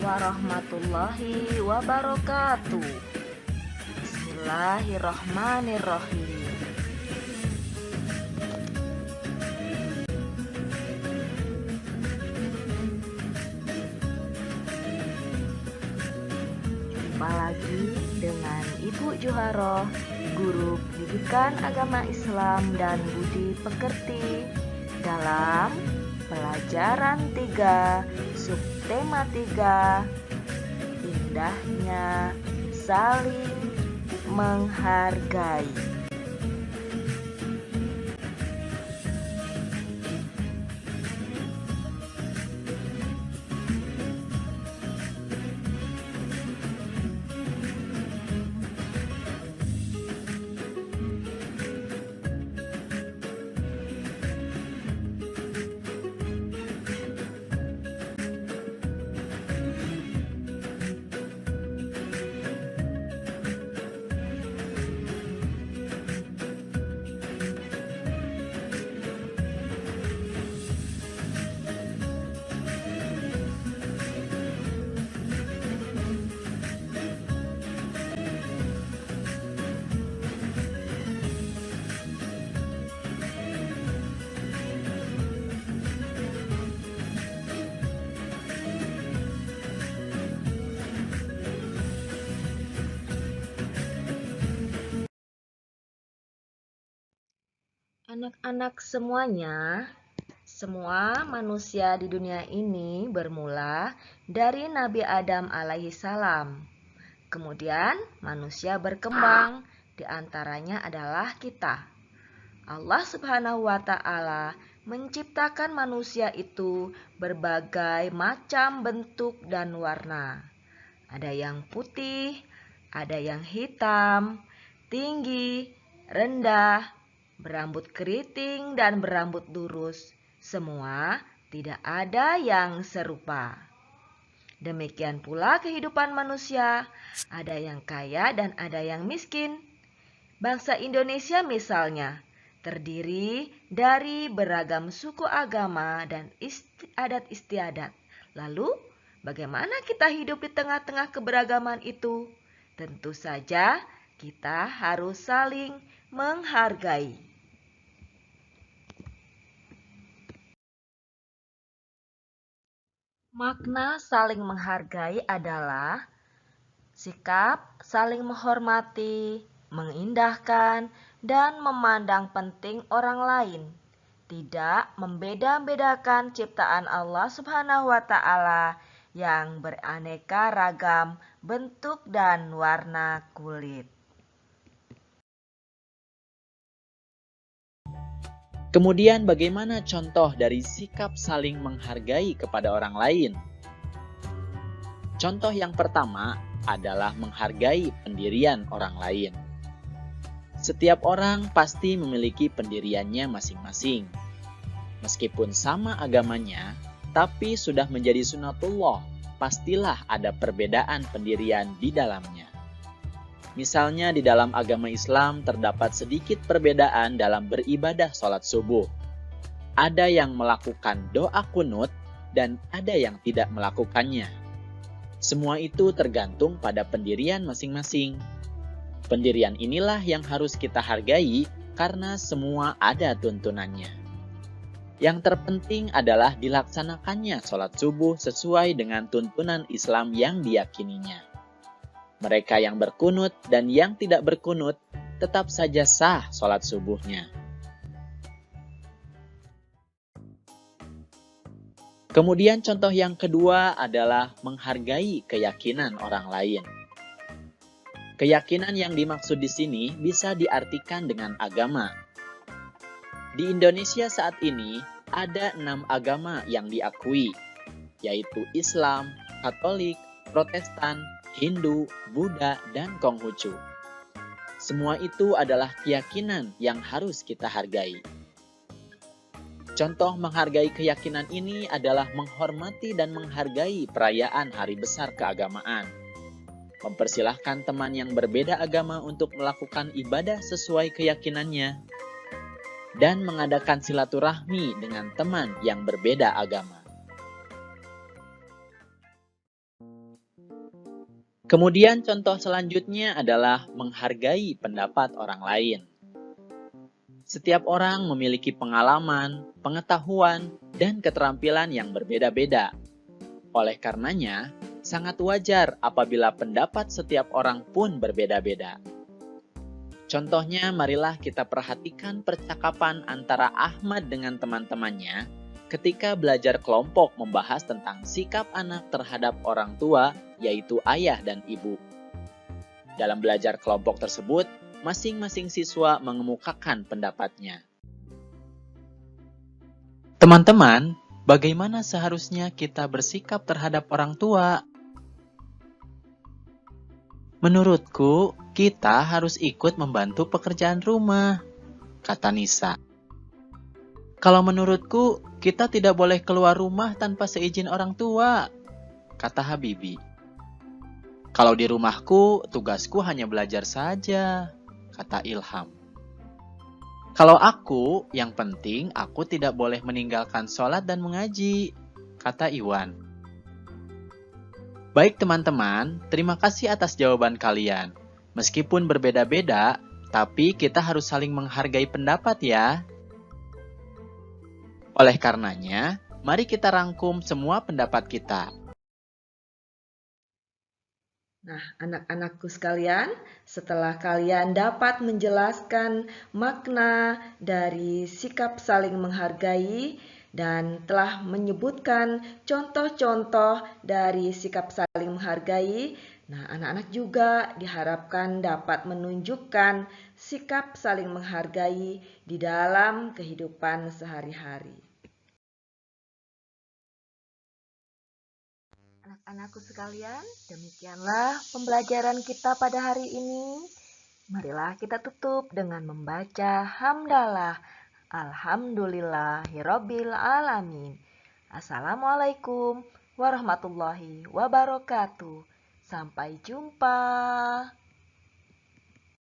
warahmatullahi wabarakatuh. Bismillahirrahmanirrahim. Jumpa lagi dengan Ibu Juharoh, Guru Pendidikan Agama Islam dan Budi Pekerti dalam pelajaran 3 subtema 3, indahnya saling menghargai. Anak-anak semuanya, semua manusia di dunia ini bermula dari Nabi Adam alaihi salam. Kemudian manusia berkembang, di antaranya adalah kita. Allah Subhanahu wa Ta'ala menciptakan manusia itu berbagai macam bentuk dan warna. Ada yang putih, ada yang hitam, tinggi, rendah, berambut keriting dan berambut lurus. Semua tidak ada yang serupa. Demikian pula kehidupan manusia, ada yang kaya dan ada yang miskin. Bangsa Indonesia misalnya, terdiri dari beragam suku agama dan adat istiadat. Lalu, bagaimana kita hidup di tengah-tengah keberagaman itu? Tentu saja kita harus saling menghargai. Makna saling menghargai adalah sikap saling menghormati, mengindahkan, dan memandang penting orang lain. Tidak membeda-bedakan ciptaan Allah Subhanahu wa Ta'ala yang beraneka ragam bentuk dan warna kulit. Kemudian bagaimana contoh dari sikap saling menghargai kepada orang lain? Contoh yang pertama adalah menghargai pendirian orang lain. Setiap orang pasti memiliki pendiriannya masing-masing. Meskipun sama agamanya, tapi sudah menjadi sunatullah, pastilah ada perbedaan pendirian di dalamnya. Misalnya di dalam agama Islam terdapat sedikit perbedaan dalam beribadah sholat subuh. Ada yang melakukan doa kunut dan ada yang tidak melakukannya. Semua itu tergantung pada pendirian masing-masing. Pendirian inilah yang harus kita hargai karena semua ada tuntunannya. Yang terpenting adalah dilaksanakannya sholat subuh sesuai dengan tuntunan Islam yang diyakininya. Mereka yang berkunut dan yang tidak berkunut tetap saja sah sholat subuhnya. Kemudian contoh yang kedua adalah menghargai keyakinan orang lain. Keyakinan yang dimaksud di sini bisa diartikan dengan agama. Di Indonesia saat ini ada 6 agama yang diakui, yaitu Islam, Katolik, Protestan, Hindu, Buddha, dan Konghucu. Semua itu adalah keyakinan yang harus kita hargai. Contoh menghargai keyakinan ini adalah menghormati dan menghargai perayaan hari besar keagamaan. Mempersilahkan teman yang berbeda agama untuk melakukan ibadah sesuai keyakinannya. Dan mengadakan silaturahmi dengan teman yang berbeda agama. Kemudian contoh selanjutnya adalah menghargai pendapat orang lain. Setiap orang memiliki pengalaman, pengetahuan, dan keterampilan yang berbeda-beda. Oleh karenanya, sangat wajar apabila pendapat setiap orang pun berbeda-beda. Contohnya, marilah kita perhatikan percakapan antara Ahmad dengan teman-temannya ketika belajar kelompok membahas tentang sikap anak terhadap orang tua, yaitu ayah dan ibu. Dalam belajar kelompok tersebut, masing-masing siswa mengemukakan pendapatnya. Teman-teman, bagaimana seharusnya kita bersikap terhadap orang tua? Menurutku, kita harus ikut membantu pekerjaan rumah, kata Nisa. Kalau menurutku, kita tidak boleh keluar rumah tanpa seizin orang tua, kata Habibi. Kalau di rumahku, tugasku hanya belajar saja, kata Ilham. Kalau aku, yang penting aku tidak boleh meninggalkan sholat dan mengaji, kata Iwan. Baik teman-teman, terima kasih atas jawaban kalian. Meskipun berbeda-beda, tapi kita harus saling menghargai pendapat ya. Oleh karenanya, mari kita rangkum semua pendapat kita. Nah, anak-anakku sekalian, setelah kalian dapat menjelaskan makna dari sikap saling menghargai dan telah menyebutkan contoh-contoh dari sikap saling menghargai, nah anak-anak juga diharapkan dapat menunjukkan sikap saling menghargai di dalam kehidupan sehari-hari. Anak-anakku sekalian, demikianlah pembelajaran kita pada hari ini. Marilah kita tutup dengan membaca hamdalah. Alhamdulillahirabbil alamin. Assalamualaikum warahmatullahi wabarakatuh. Sampai jumpa.